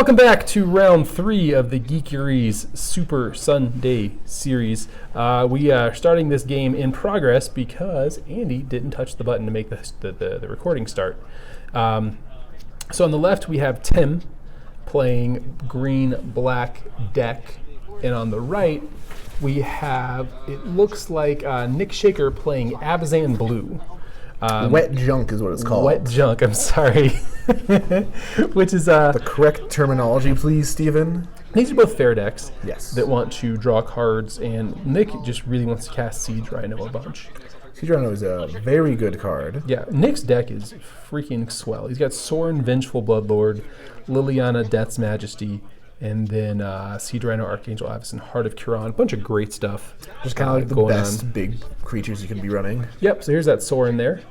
Welcome back to round 3 of the Geekeries Super Sunday series. We are starting this game in progress because Andy didn't touch the button to make the recording start. So on the left we have Tim playing green-black deck, and on the right we have, it looks like Nick Shaker playing Abzan Blue. Wet junk is what it's called. Wet junk, I'm sorry. Which is the correct terminology, please, Steven. These are both fair decks. Yes. That want to draw cards, and Nick just really wants to cast Siege Rhino a bunch. Siege Rhino is a very good card. Yeah, Nick's deck is freaking swell. He's got Sorin, Vengeful Bloodlord, Liliana, Death's Majesty, and then Siege Rhino, Archangel Avacyn, Heart of Kiran. A bunch of great stuff. Just kind of like the best big creatures you can be running. Yep, so here's that Sorin there.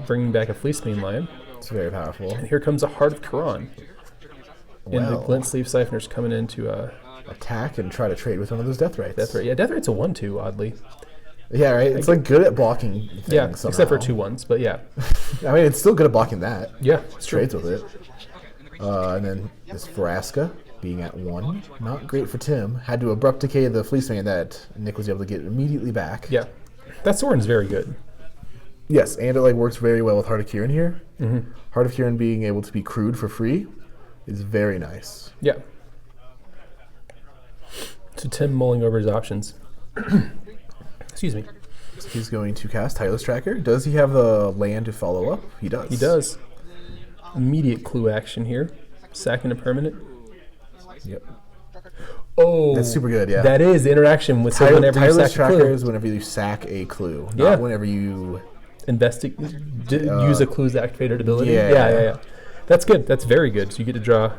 Bringing back a Fleecemane Lion. It's very powerful. And here comes a Heart of Kiran. And the Glint-Sleeve Siphoner's coming in to attack and try to trade with one of those Deathrites. Deathrite. Yeah, Deathrite's a 1/2, oddly. Yeah, right? It's like good at blocking things Yeah, somehow. except for 2/1s, but yeah. I mean, it's still good at blocking that. Yeah, it's trades with it. And then this Vraska being at 1. Not great for Tim. Had to Abrupt Decay the Fleecemane that Nick was able to get immediately back. Yeah. That Sorin's very good. Yes, and it works very well with Heart of Kiran here. Mm-hmm. Heart of Kiran being able to be crewed for free is very nice. Yeah. So Tim mulling over his options. Excuse me. So he's going to cast Tireless Tracker. Does he have a land to follow up? He does. He does. Immediate clue action here. Sacking a permanent. Yep. Oh, that's super good, yeah. That is the interaction with whenever you Tireless sack a Tracker clue. is whenever you sack a clue, Yeah. not whenever you... use a clue's activated ability. Yeah. Yeah. That's good. That's very good. So you get to draw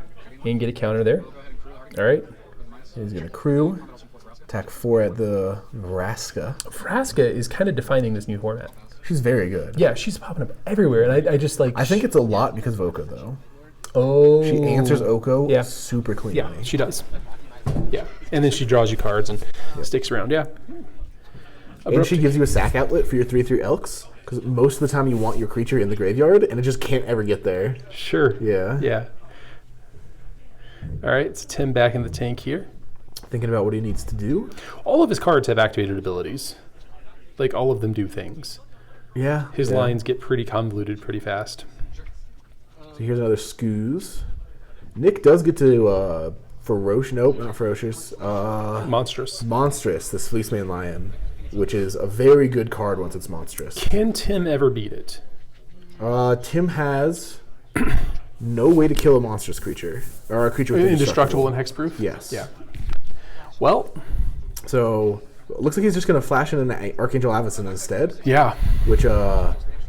and get a counter there. All right. He's going to crew. Attack 4 at the Vraska. Vraska is kind of defining this new format. She's very good. Yeah, she's popping up everywhere, and I just like... I think it's a lot because of Oko, though. Oh. She answers Oko super cleanly. Yeah, she does. Yeah, and then she draws you cards and sticks around, yeah. And she gives you a sack outlet for your 3/3 Elks, because most of the time you want your creature in the graveyard, and it just can't ever get there. Sure. Yeah. Yeah. All right, it's Tim back in the tank here. Thinking about what he needs to do. All of his cards have activated abilities. Like, all of them do things. Yeah. His lines get pretty convoluted pretty fast. So here's another Scooze. Nick does get to not ferocious. Monstrous. Monstrous, this Fleecemane Lion, which is a very good card once it's monstrous. Can Tim ever beat it? Tim has no way to kill a monstrous creature. Or a creature with indestructible and hexproof? Yes. Yeah. Well. So, it looks like he's just going to flash in an Archangel Avacyn instead. Yeah. Which,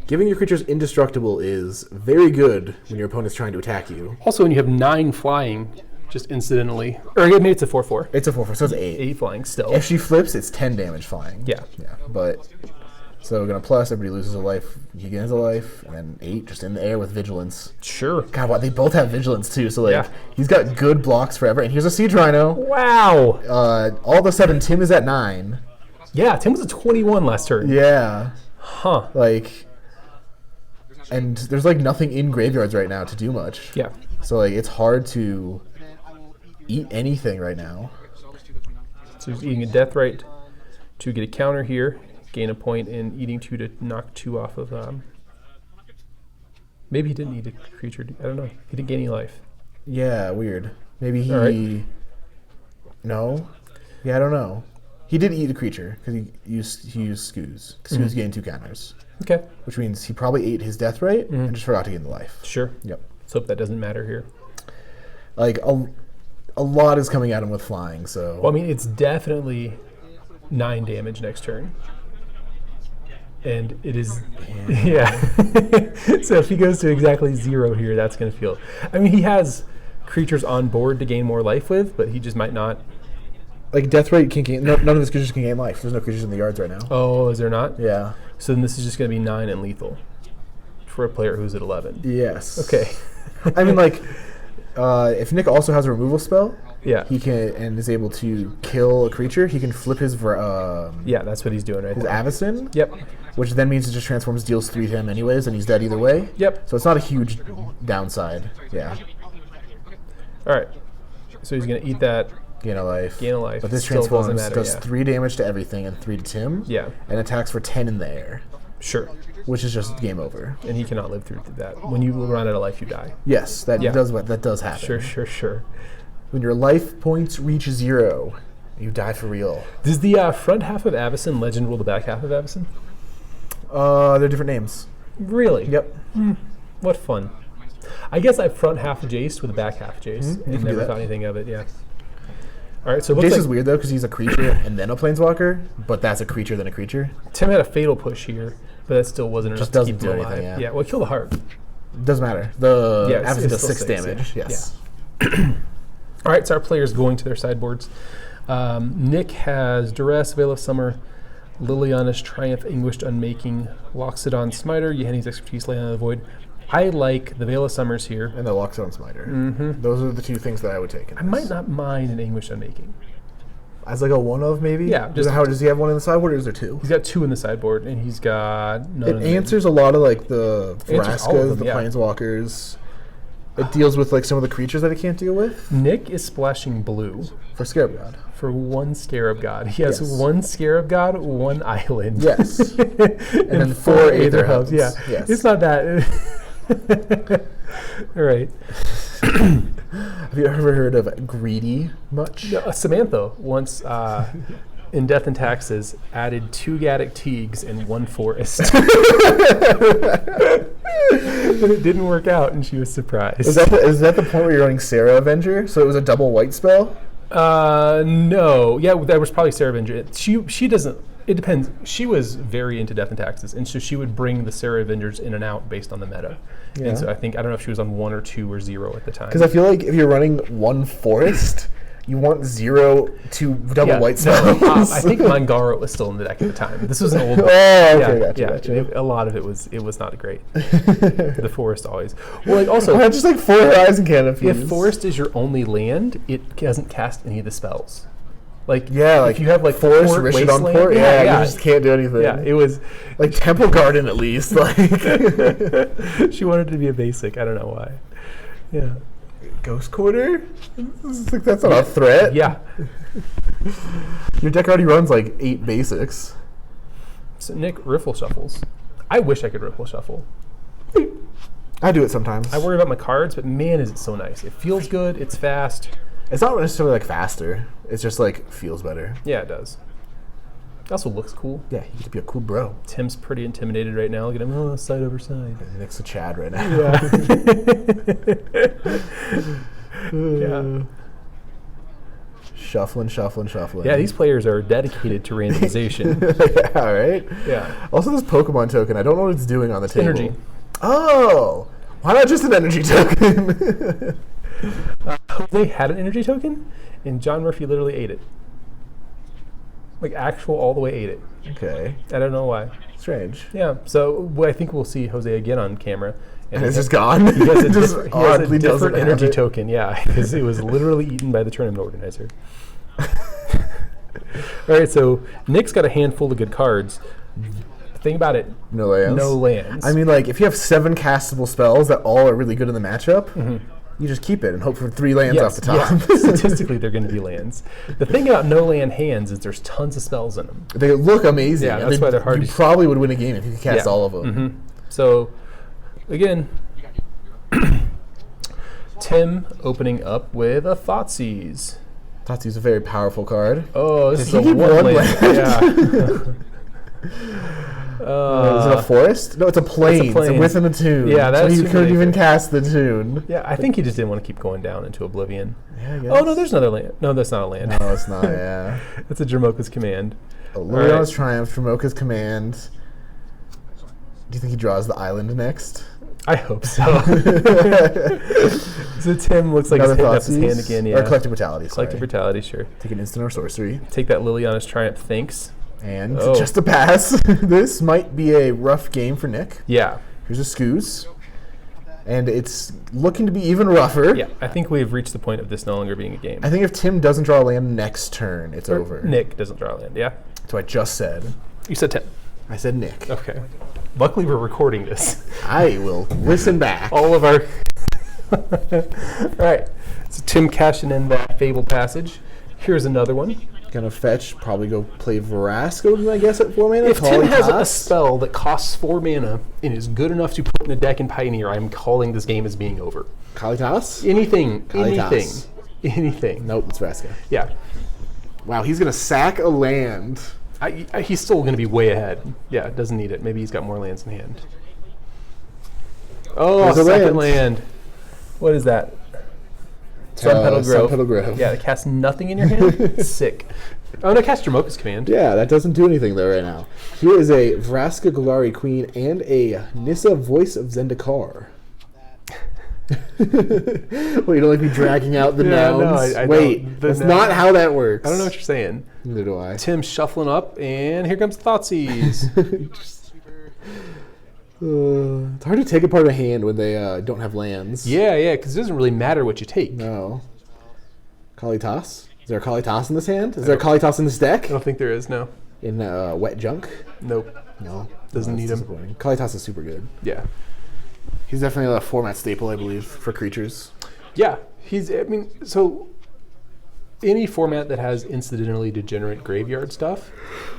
giving your creatures indestructible is very good when your opponent's trying to attack you. Also, when you have 9 flying, just incidentally. Or maybe it's a 4/4. It's a 4/4, so it's 8. 8 flying still. If she flips, it's 10 damage flying. Yeah. Yeah, but... So we're going to plus, everybody loses a life, he gains a life, and then 8 just in the air with Vigilance. Sure. God, wow, they both have Vigilance too, so he's got good blocks forever. And here's a Siege Rhino. Wow. All of a sudden, Tim is at 9. Yeah, Tim was a 21 last turn. Yeah. Huh. And there's nothing in graveyards right now to do much. Yeah. So it's hard to eat anything right now. So he's eating a Deathrite to get a counter here. Gain a point, and eating 2 to knock 2 off of... maybe he didn't eat a creature. I don't know. He didn't gain any life. Yeah, weird. Maybe he... Right. No? Yeah, I don't know. He did eat a creature, because he used Scooze. Scooze gained 2 counters. Okay. Which means he probably ate his Deathrite and just forgot to gain the life. Sure. Yep. Let's hope that doesn't matter here. A lot is coming at him with flying, so... Well, I mean, it's definitely 9 damage next turn. And it is, yeah. So if he goes to exactly 0 here, that's going to feel... I mean, he has creatures on board to gain more life with, but he just might not... Deathrite can gain... none of his creatures can gain life. There's no creatures in the yards right now. Oh, is there not? Yeah. So then this is just going to be 9 and lethal for a player who's at 11. Yes. Okay. I mean, if Nick also has a removal spell... Yeah. He can and is able to kill a creature. He can flip his yeah, that's what he's doing right his there. Avacyn. Yep. Which then means it just transforms, deals 3 to him anyways, and he's dead either way. Yep. So it's not a huge downside. Yeah. All right. So he's going to eat that. Gain a life. Gain a life. But this Still transforms, doesn't matter, does yeah. 3 damage to everything and 3 to Tim. Yeah. And attacks for 10 in the air, Sure. which is just game over. And he cannot live through that. When you run out of life, you die. Yes, that Yeah. does happen. Sure. When your life points reach 0, you die for real. Does the front half of Avacyn legend rule the back half of Avacyn? They're different names. Really? Yep. What fun. I guess I front half Jace with the back half Jace. You can do Never that. thought anything of it, yeah. All right, so it looks Jace like is weird though because he's a creature and then a planeswalker, but that's a creature then a creature. Tim had a fatal push here, but that still wasn't enough Just to doesn't keep him do alive. anything, yeah. Well, kill the heart. Doesn't matter. The Yeah, it's Avacyn does still 6 6, damage. yeah. Yes. All right, so our players going to their sideboards. Nick has Duress, Veil of Summer, Liliana's Triumph, Anguished Unmaking, Loxodon Smiter, Yeheni's Expertise, Land of the Void. I like the Veil of Summers here. And the Loxodon Smiter. Those are the 2 things that I would take. I might not mind an Anguished Unmaking. As like a 1 of maybe? Yeah, Does he have 1 in the sideboard or is there 2? He's got 2 in the sideboard, and he's got none It in the answers a lot of like the Answers all of Vraskas, them, the yeah. Planeswalkers. It deals with like some of the creatures that it can't deal with. Nick is splashing blue For Scarab God. for 1 Scarab God. He has Yes. 1 Scarab God, 1 island. Yes. and then 4 Aether Hubs. Yeah. Yes. It's not that. All right. Have you ever heard of Greedy much? Samantha once, in Death and Taxes, added 2 Gaddock Teagues and 1 Forest. And it didn't work out, and she was surprised. Is that the point where you're running Sarah Avenger? So it was a double white spell? No. Yeah, that was probably Sarah Avenger. She doesn't. It depends. She was very into Death and Taxes, and so she would bring the Sarah Avengers in and out based on the meta. Yeah. And so I don't know if she was on 1 or 2 or 0 at the time. Because I feel like if you're running 1 Forest, you want 0 to double white spells. I think Mangara was still in the deck at the time. This was an old. Oh, okay, gotcha. A lot of it was not great. The Forest always. Well, like also, just like 4 Horizon Canopies. if Forest is your only land, it doesn't cast any of the spells. Like like if you have like Forest, Port, Rishadon Wasteland, Port, you just can't do anything. Yeah, it was. Like Temple Garden at least. Like She wanted to be a basic. I don't know why. Yeah. Ghost Quarter? Like, that's not a threat. Yeah. Your deck already runs like 8 basics. So Nick riffle shuffles. I wish I could riffle shuffle. I do it sometimes. I worry about my cards, but man, is it so nice. It feels good. It's fast. It's not necessarily like faster. It's just like feels better. Yeah, it does. It also looks cool. Yeah, you get to be a cool bro. Tim's pretty intimidated right now. Look at him. Oh, side over side. Next to Chad right now. Yeah. Shuffling. Yeah, these players are dedicated to randomization. Yeah, right? Yeah. Also, this Pokemon token, I don't know what it's doing on the table. Energy. Oh! Why not just an energy token? They had an energy token, and John Murphy literally ate it. Like, actual all the way ate it. Okay. I don't know why. Strange. Yeah, so I think we'll see Jose again on camera. And it's just gone? He has a, Just he has a oddly different doesn't have energy it. token, yeah, because it was literally eaten by the tournament organizer. All right, so Nick's got a handful of good cards. Think about it. No lands. No lands. I mean, like, if you have 7 castable spells that all are really good in the matchup, you just keep it and hope for 3 lands off the top. Yeah. Statistically, they're going to be lands. The thing about no land hands is there's tons of spells in them. They look amazing. Yeah, and that's why they're hard You to- probably would win a game if you could cast all of them. So, again, Tim opening up with a Thoughtseize. Thoughtseize is a very powerful card. Oh, this Did is he a get one one land. land? Yeah. Is it a forest? No, it's a plains. plains. Within a tune. Yeah, so that's you too couldn't many. even cast the tune. Yeah, I think he just didn't want to keep going down into oblivion. Yeah, I guess. Oh, no, there's another land. No, that's not a land. No, it's not, yeah. That's a Jamoka's command. Liliana's Triumph, Tramoka's Command. Do you think he draws the island next? I hope so. So Tim looks like he's Another hitting up his hand Thoughtseize? again. Or Yeah. Collective Brutality, sorry. Collective Brutality, sure. Take an instant or sorcery. Take that Liliana's Triumph, thanks. And Oh. just a pass. This might be a rough game for Nick. Yeah. Here's a Scooze. And it's looking to be even rougher. Yeah, I think we've reached the point of this no longer being a game. I think if Tim doesn't draw a land next turn, it's over. Nick doesn't draw a land, yeah? That's what I just said. You said Tim. I said Nick. Okay. Luckily, we're recording this. I will listen back. All of our... All right. So Tim cashing in that Fabled Passage. Here's another one. Gonna fetch, probably go play Vraska, I guess, at 4 mana. If Tim has a Kalitas. spell that costs 4 mana and is good enough to put in a deck in Pioneer, I'm calling this game as being over. Kalitas? Anything. Kalitas. Anything. Nope, it's Vraska. Yeah. Wow, he's gonna sack a land. He's still going to be way ahead. Yeah, doesn't need it. Maybe he's got more lands in hand. Oh, There's a second land. What is that? Sunpetal Grove. Sunpetal Grove. Yeah, it casts nothing in your hand? Sick. Oh, no, cast Jamoka's Command. Yeah, that doesn't do anything though right now. Here is a Vraska Golgari Queen and a Nissa Voice of Zendikar. Well, you don't like me dragging out the nouns? No, I Wait, don't. that's not how that works. I don't know what you're saying. Neither do I. Tim shuffling up, and here comes Thoughtseize. It's hard to take apart a hand when they don't have lands. Yeah, because it doesn't really matter what you take. No. Kalitas? Is there a Kalitas in this hand? Is there a Kalitas in this deck? I don't think there is, no. In Wet Junk? Nope. No. Doesn't need him. Kalitas is super good. Yeah. He's definitely a format staple, I believe, for creatures. Yeah, so any format that has incidentally degenerate graveyard stuff,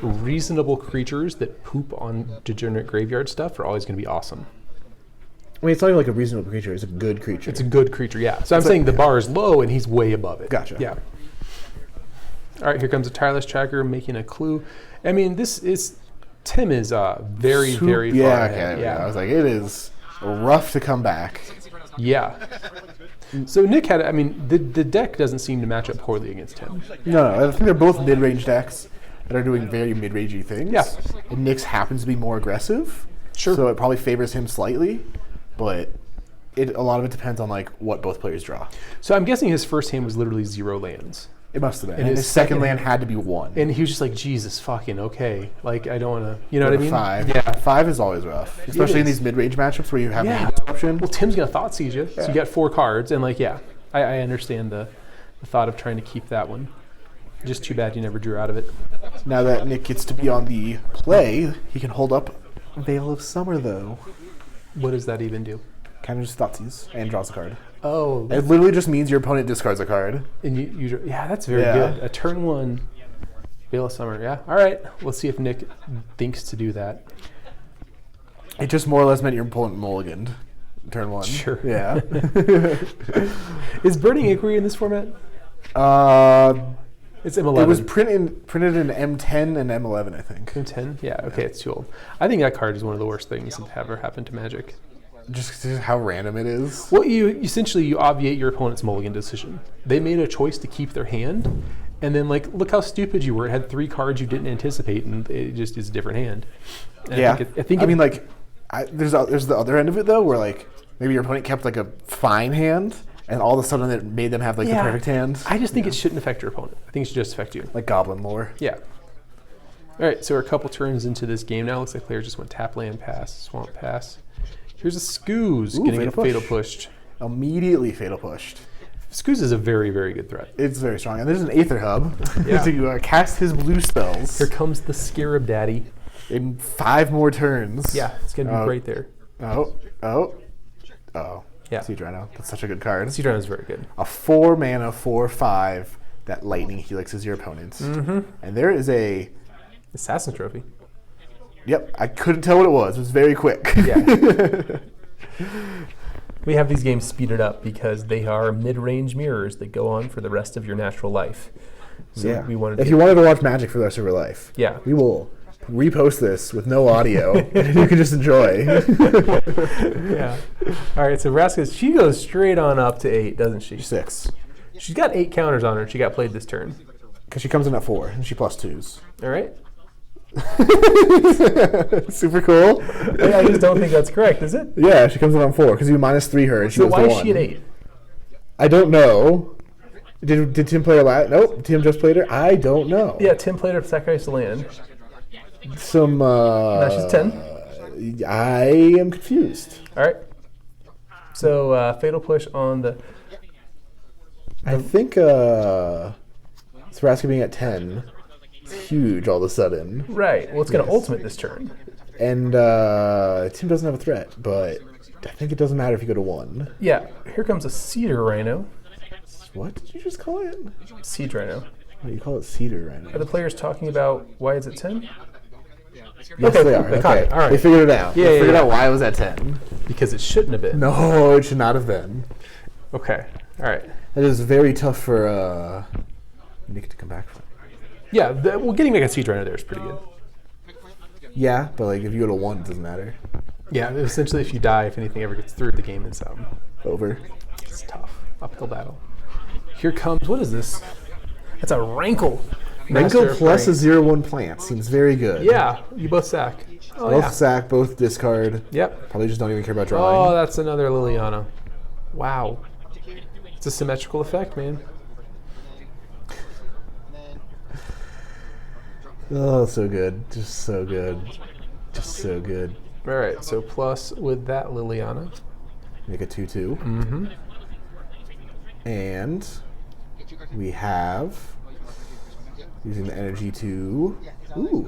reasonable creatures that poop on degenerate graveyard stuff are always going to be awesome. I mean, it's not even like a reasonable creature, it's a good creature. It's a good creature, yeah. So I'm saying the bar is low and he's way above it. Gotcha. Yeah. All right, here comes a Tireless Tracker making a clue. I mean, Tim is very far ahead. Yeah, I was like, it is rough to come back. Yeah. So Nick the deck doesn't seem to match up poorly against him. No, I think they're both mid-range decks that are doing very mid-rangey things. Yeah. And Nick's happens to be more aggressive. Sure. So it probably favors him slightly, but a lot of it depends on like what both players draw. So I'm guessing his first hand was literally 0 lands. It must have been. And And his his second second land had to be 1. And he was just like, Jesus fucking okay. Like, I don't want to, you know what I mean? 5. Yeah. 5 is always rough, especially in is. these mid-range matchups where you have Yeah. hand disruption. Well, Tim's going to Thoughtseize you. So you got 4 cards. And like, yeah, I understand the thought of trying to keep that one. Just too bad you never drew out of it. Now that Nick gets to be on the play, he can hold up Veil of Summer, though. What does that even do? Kind of just Thoughtseize and draws a card. Oh. It literally just means your opponent discards a card. And yeah, that's very good. A turn 1 Veil of Summer. Yeah. All right. Let's see if Nick thinks to do that. It just more or less meant your opponent mulliganed turn 1. Sure. Yeah. Is Burning Inquiry in this format? It's M11. It was printed in M10 and M11, I think. M10? Yeah. Okay, it's too old. I think that card is one of the worst things that ever happened to Magic. Just how random it is. Well, you obviate your opponent's mulligan decision. They made a choice to keep their hand, and then like, look how stupid you were. It had 3 cards you didn't anticipate, and it just is a different hand. And Yeah. There's the other end of it though, where like maybe your opponent kept like a fine hand, and all of a sudden it made them have like the perfect hand. I just think it shouldn't affect your opponent. I think it should just affect you. Like Goblin lore. Yeah. All right, so we're a couple turns into this game now. Looks like players just went tap, land, pass, swamp, pass. Here's a Scooze getting a fatal pushed. Immediately fatal pushed. Scooze is a very, very good threat. It's very strong. And there's an Aether Hub Yeah. to cast his blue spells. Here comes the Scarab Daddy. In 5 more turns. Yeah, it's going to be right there. Oh. Yeah. Siege Rhino. That's such a good card. Siege Rhino is very good. A 4 mana, 4/5 that lightning helixes your opponent. Mm-hmm. And there is a... Assassin's Trophy. Yep, I couldn't tell what it was. It was very quick. Yeah. We have these games speeded up because they are mid-range mirrors that go on for the rest of your natural life. So Yeah. we wanted If you wanted to watch Magic for the rest of your life, Yeah. we will repost this with no audio, and you can just enjoy. Yeah. All right, so Vraska, she goes straight on up to 8, doesn't she? 6. She's got 8 counters on her. She got played this turn. Because she comes in at 4, and she +2s. All right. Super cool. I just don't think that's correct, is it? Yeah, she comes in on 4, because you -3 her, and she So goes why to is 1. she at 8? I don't know. Did Tim play her last? Nope, Tim just played her. I don't know. Yeah, Tim played her to sacrifice the land. Some. Now she's 10. I am confused. All right. So fatal push on the. I think Vraska being at 10 is huge all of a sudden. Right. Well, it's going to ultimate this turn. And Tim doesn't have a threat, but I think it doesn't matter if you go to 1. Yeah. Here comes a Cedar Rhino. What did you just call it? Siege Rhino. Oh, you call it Cedar right now. Are the players talking about why is it 10? Yes, Okay, they are. they caught it. All right. They figured it out. Yeah, they yeah, figured yeah. out why it was at 10. Because it shouldn't have been. No, it should not have been. Okay. All right. That is very tough for Nick to come back from. Yeah, well, getting back a Siege Rhino there is pretty good. Yeah, but like if you go to 1, it doesn't matter. Yeah, essentially if you die, if anything ever gets through, the game is Over. it's tough. Uphill battle. Here comes, what is this? That's a Rankle. Master Rankle of plus a Rank. 0/1 plant seems very good. Yeah, you both sack. Oh, Both yeah. sack, both discard. Yep. Probably just don't even care about Oh, drawing. that's another Liliana. Wow. It's a symmetrical effect, man. Oh, so good. Just so good. Just so good. All right, so plus with that Liliana. Make a 2/2. Mm-hmm. And we have using the energy to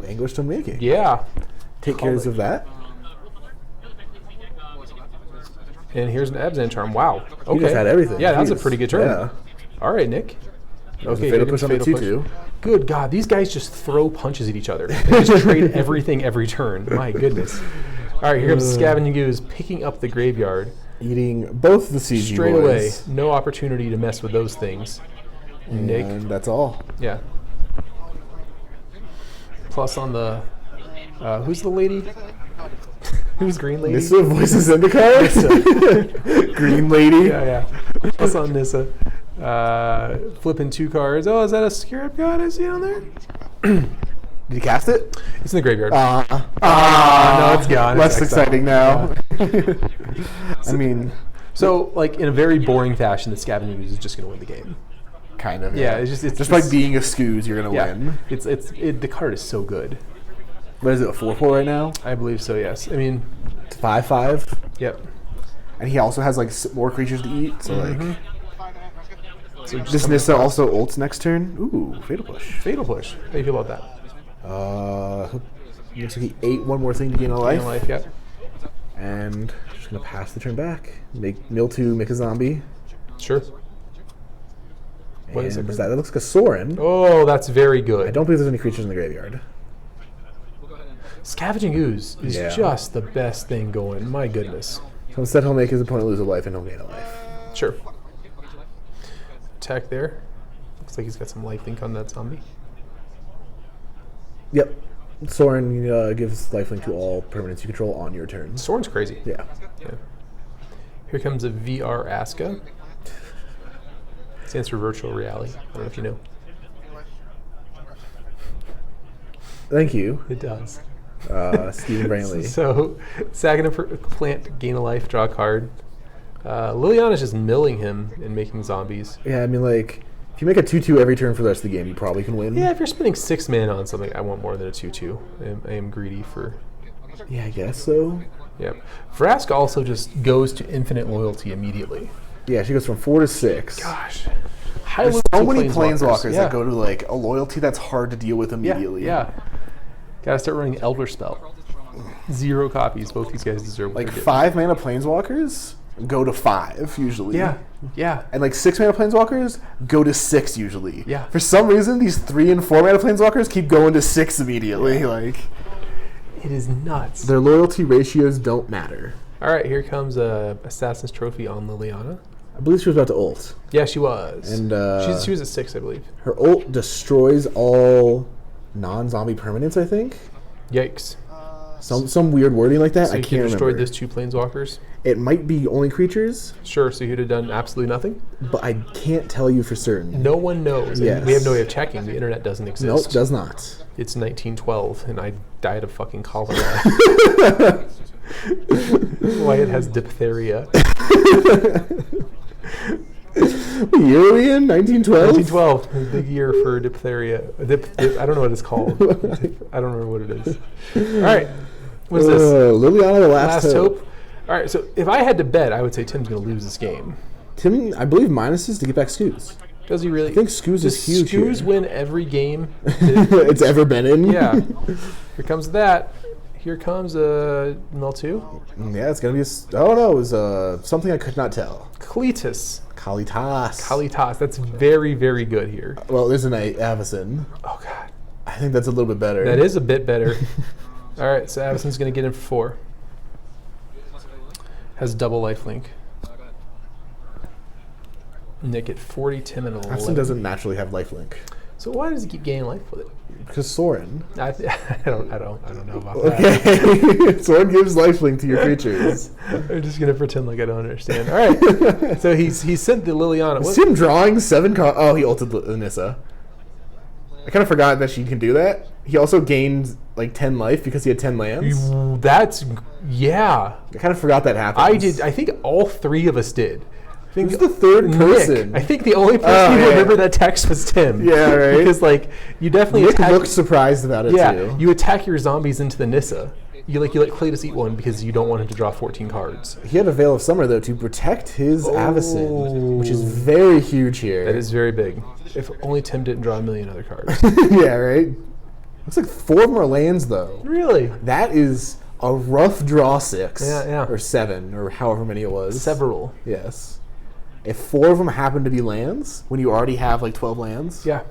Anguish Stone Making. Yeah. Take care of that. And here's an Abzan Charm. Wow. Okay. He just had everything. Yeah, that's a Jeez. pretty good turn. Yeah. All right, Nick. Okay, Fatal here push comes on the Fatal 2/2. Push. Good God, these guys just throw punches at each other. They just trade everything every turn. My goodness. All right, here comes Scavenging Ooze picking up the graveyard. Eating both the CG Straight boys. away. No opportunity to mess with those things. And Nick. that's all. Yeah. Plus on the... who's the lady? Who's Green Lady? Nissa voices Zendikar? Green Lady? Yeah, yeah. Plus on Nissa. Flipping 2 cards. Oh, is that a Scarab God I see on there? Did you cast it? It's in the graveyard. No, it's gone. Less It's exiled. exciting now. I mean, So, like, in a very boring fashion, the Scavenging Ooze is just going to win the game. kind of. Yeah, it's just just by being a Scooze, you're gonna yeah. win. The card is so good. What is it? A 4/4 right now? I believe so. Yes. I mean, It's 5/5, yep. and he also has like more creatures to eat. So Mm-hmm. So like, just this coming Nissa across. also ults next turn. Ooh, Fatal Push. Fatal Push. How do you feel about that? Looks like he ate one more thing to gain a life, In life, yep. and just gonna pass the turn back. Make mill 2, make a zombie. Sure. What is And it? that looks like a Sorin. Oh, that's very good. I don't believe there's any creatures in the graveyard. Scavenging Ooze is Yeah. just the best thing going. My goodness. So instead, he'll make his opponent lose a life, and he'll gain a life. Sure. Attack there. Looks like he's got some lifelink on that zombie. Yep. Sorin gives lifelink to all permanents you control on your turn. Soren's crazy. Yeah. Yeah. Here comes a VR Aska. Stands for virtual reality. I don't know if you know. Thank you, It does. Stephen Brantley. So, sacking a plant, gain a life, draw a card. Liliana's just milling him and making zombies. Yeah, I mean, like, if you make a 2/2 every turn for the rest of the game, you probably can win. Yeah, if you're spending 6 mana on something, I want more than a 2/2. I am greedy for... Yeah, I guess so. Yep. Vraska also just goes to infinite loyalty immediately. Yeah, she goes from 4 to 6. Gosh. There's so many planeswalkers Yeah. that go to, like, a loyalty that's hard to deal with immediately. Yeah. Gotta start running Elder Spell. 0 copies. Both these guys deserve what Like, they're 5 mana planeswalkers go to 5, usually. getting. Yeah. And, like, 6 mana planeswalkers go to 6, usually. Yeah. For some reason, these 3 and 4 mana planeswalkers keep going to 6 immediately. Like, It is nuts. their loyalty ratios don't matter. All right, here comes a Assassin's Trophy on Liliana. I believe she was about to ult. Yeah, she was. And she was at 6, I believe. her ult destroys all non-zombie permanents, I think. Yikes. Some weird wording like that. So I you can't destroyed remember. those 2 planeswalkers? It might be only creatures, Sure, so you'd have done absolutely nothing? but I can't tell you for certain. No one knows. Yes. And we have no way of checking. The internet doesn't exist. Nope, does not. It's 1912, and I died of fucking cholera. Wyatt has diphtheria. What year are we in? 1912? 1912, a big year for diphtheria. I don't know what it's called. I don't remember what it is. All right, what is this? Liliana, the last hope. All right, so if I had to bet, I would say Tim's going to lose this game. Tim, I believe minuses to get back Scooz. Does he really? I think Scooz Does is huge Scooz here. win every game? It's ever been in. Yeah. Here comes that. here comes a mill 2. Yeah, it's going to be oh no, it was something I could not tell. Kalitas. Kalitas. That's very, very good here. Well, there's an Avacyn. Oh, God. I think that's a little bit better. That is a bit better. All right, so Avacyn's going to get in for 4. Has double lifelink. Nick at 40, Tim at 11. Avacyn doesn't naturally have lifelink. So why does he keep gaining life with it? Because Sorin. I don't know about that. Okay. Sorin gives lifelink to your creatures. I'm just gonna pretend like I don't understand. All right. So he sent the Liliana. Is him drawing 7 cards? Oh, he ulted the NIssa. I kind of forgot that she can do that. He also gained like 10 life because he had 10 lands. Yeah. I kind of forgot that happened. I did. I think all 3 of us did. Who's the third person? I think the only person who remembered that text was Tim. Yeah, right. Because like you definitely Nick looked surprised about it too. Yeah, you attack your zombies into the NIssa. You let Kalitas eat one because you don't want him to draw 14 cards. He had a Veil of Summer though to protect his Avacyn, which is very huge here. That is very big. If only Tim didn't draw a million other cards. Yeah, right. Looks like 4 of them are lands though. Really? That is a rough draw 6. Yeah. Or 7, or however many it was. Several. Yes. If 4 of them happen to be lands, when you already have like 12 lands. Yeah.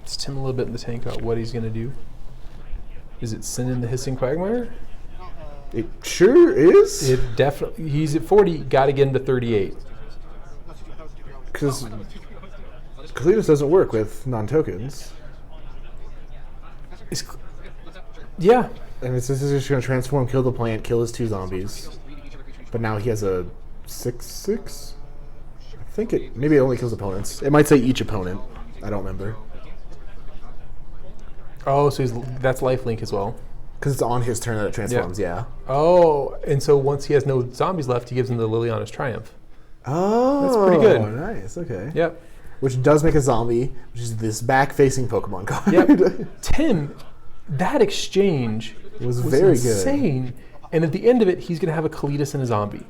It's Tim a little bit in the tank about what he's going to do. Is it send in the Hissing Quagmire? It sure is. It definitely. He's at 40, got to get him to 38. Because Kalitas doesn't work with non-tokens. Yeah. And this is just going to transform, kill the plant, kill his 2 zombies. But now he has a 6/6. I think maybe it only kills opponents. It might say each opponent. I don't remember. Oh, so that's lifelink as well. Because it's on his turn that it transforms. Yeah. Oh, and so once he has no zombies left, he gives him the Liliana's Triumph. Oh, that's pretty good. Nice. Okay. Yep. Which does make a zombie, which is this back-facing Pokemon card. Yep. Tim, that exchange was very insane. good. And at the end of it, he's going to have a Kalitas and a zombie.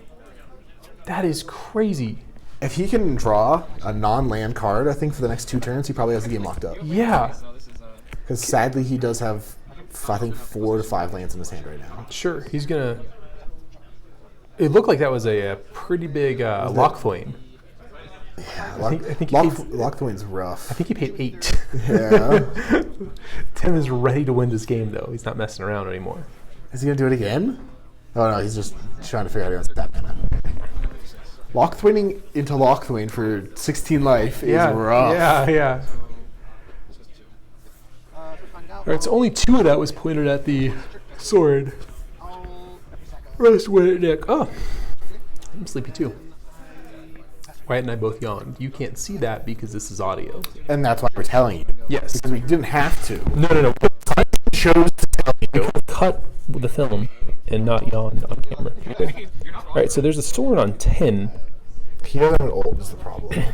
That is crazy. If he can draw a non-land card, I think for the next 2 turns, he probably has the game locked up. Yeah. Because sadly, he does have, I think, 4 to 5 lands in his hand right now. Sure. He's going to... It looked like that was a pretty big Lochtwain. Yeah, I think Lochtwain's rough. I think he paid 8. Yeah. Tim is ready to win this game, though. He's not messing around anymore. Is he going to do it again? Oh, no, he's just trying to figure out how to get that mana. Lochtwaining into Lochtwain for 16 life is rough. Yeah. All right, so only 2 of that was pointed at the sword. Rest went at Nick. Oh, I'm sleepy too. Wyatt and I both yawned. You can't see that because this is audio. And that's why we're telling you. Yes. Because we didn't have to. No. I chose to tell you. Cut the film and not yawn on camera. All right, so there's a sword on 10. He doesn't have an ult is the problem.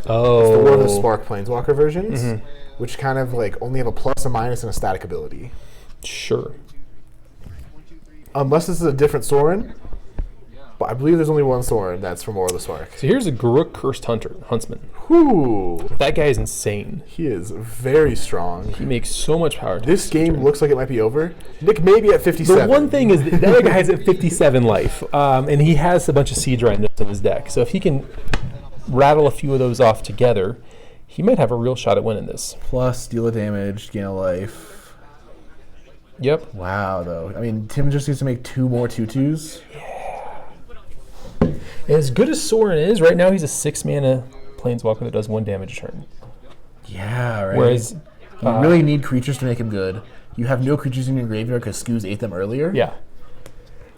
Oh. It's the one of the Spark Planeswalker versions, which kind of like only have a plus, a minus, and a static ability. Sure. Unless this is a different Sorin. But I believe there's only one Sorin that's from War of the Spark. So here's a Garruk Cursed Huntsman. Whoo! That guy is insane. He is very strong. He makes so much power. This game looks like it might be over. Nick may be at 57. The one thing is the other guy's at 57 life, and he has a bunch of Siege Rhinos in his deck. So if he can rattle a few of those off together, he might have a real shot at winning this. Plus, deal a damage, gain a life. Yep. Wow, though. I mean, Tim just needs to make 2 more 2/2s. As good as Sorin is, right now he's a 6-mana Planeswalker that does 1 damage a turn. Yeah, right. Whereas you really need creatures to make him good. You have no creatures in your graveyard because Scoos ate them earlier. Yeah.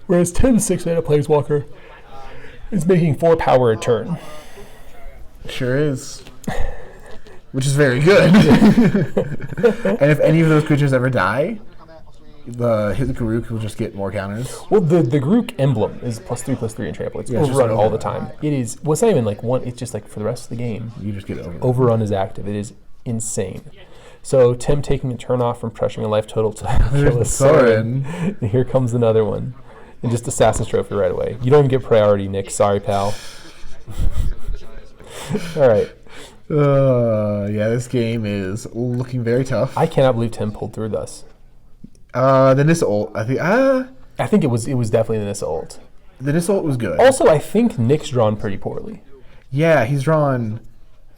Whereas Tim's 6-mana Planeswalker is making 4 power a turn. Sure is. Which is very good. And if any of those creatures ever die, his Garruk will just get more counters. Well, the Garruk emblem is +3/+3 in trample. It's overrun all the time. It is. Well, it's not even like one. It's just like for the rest of the game. You just get overrun is active. It is insane. So Tim taking a turn off from pressuring a life total to kill a Sorin. And here comes another one, and just Assassin's Trophy right away. You don't even get priority, Nick. Sorry, pal. All right. Yeah, this game is looking very tough. I cannot believe Tim pulled through thus. The NIssa ult, I think. I think it was definitely the NIssa ult. The NIssa ult was good. Also, I think Nick's drawn pretty poorly. Yeah, he's drawn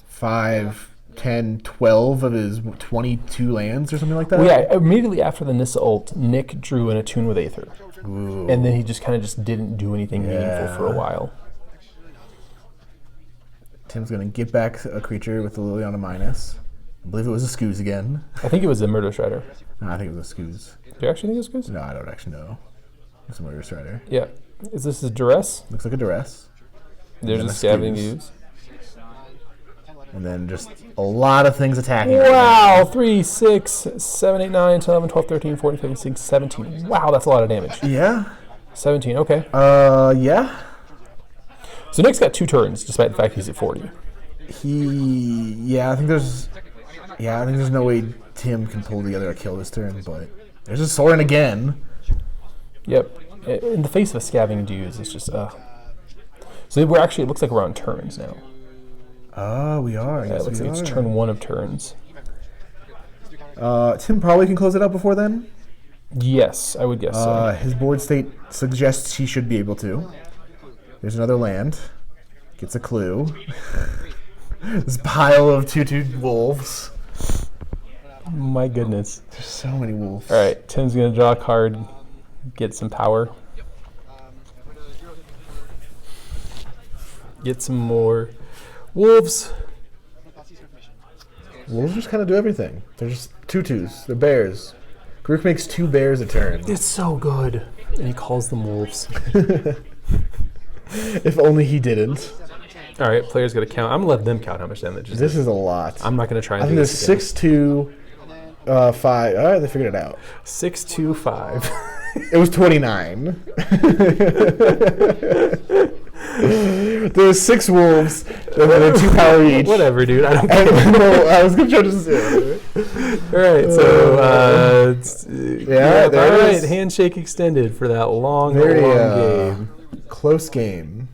5, 10, 12 of his 22 lands or something like that. Well, yeah, immediately after the Nissa ult, Nick drew an Attune with Aether. Ooh. And then he just kind of just didn't do anything meaningful for a while. Tim's going to get back a creature with the Liliana minus. I believe it was a Scooze again. I think it was a Murderous Rider. No, I think it was a Scooze. Do you actually think it was Scooze? No, I don't actually know. It's a Murderous Rider. Yeah. Is this a Duress? Looks like a Duress. There's a Scavenging Ooze. And then just a lot of things attacking. Wow! 3, 6, 7, 8, 9, 10, 11, 12, 13, 14, 15, 16, 17. Wow, that's a lot of damage. Yeah. 17, okay. Yeah. So Nick's got 2 turns, despite the fact he's at 40. I think there's no way Tim can pull together a kill this turn, but there's a Sorin again. Yep. In the face of a Scavenging Ooze, it's just, So we're actually, it looks like we're on turns now. Oh, we are. Yeah, it looks like it's turn 1 of turns. Tim probably can close it out before then. Yes, I would guess so. His board state suggests he should be able to. There's another land. Gets a clue. This pile of 2/2 wolves. My goodness. There's so many wolves. All right, Tim's going to draw a card, get some power. Get some more wolves. Wolves just kind of do everything. They're just 2/2s. They're bears. Grook makes 2 bears a turn. It's so good. And he calls them wolves. If only he didn't. All right, players got to count. I'm going to let them count how much damage is This is a lot. I'm not going to try and I do think this there's again. 6, 2, 5. All right, they figured it out. 6, 2, 5. It was 29. There was 6 wolves, and then 2 power each. Whatever, dude. I don't And, care. no, I was going to try to say All right, so there all it right, is. handshake extended for that long Very game. close game.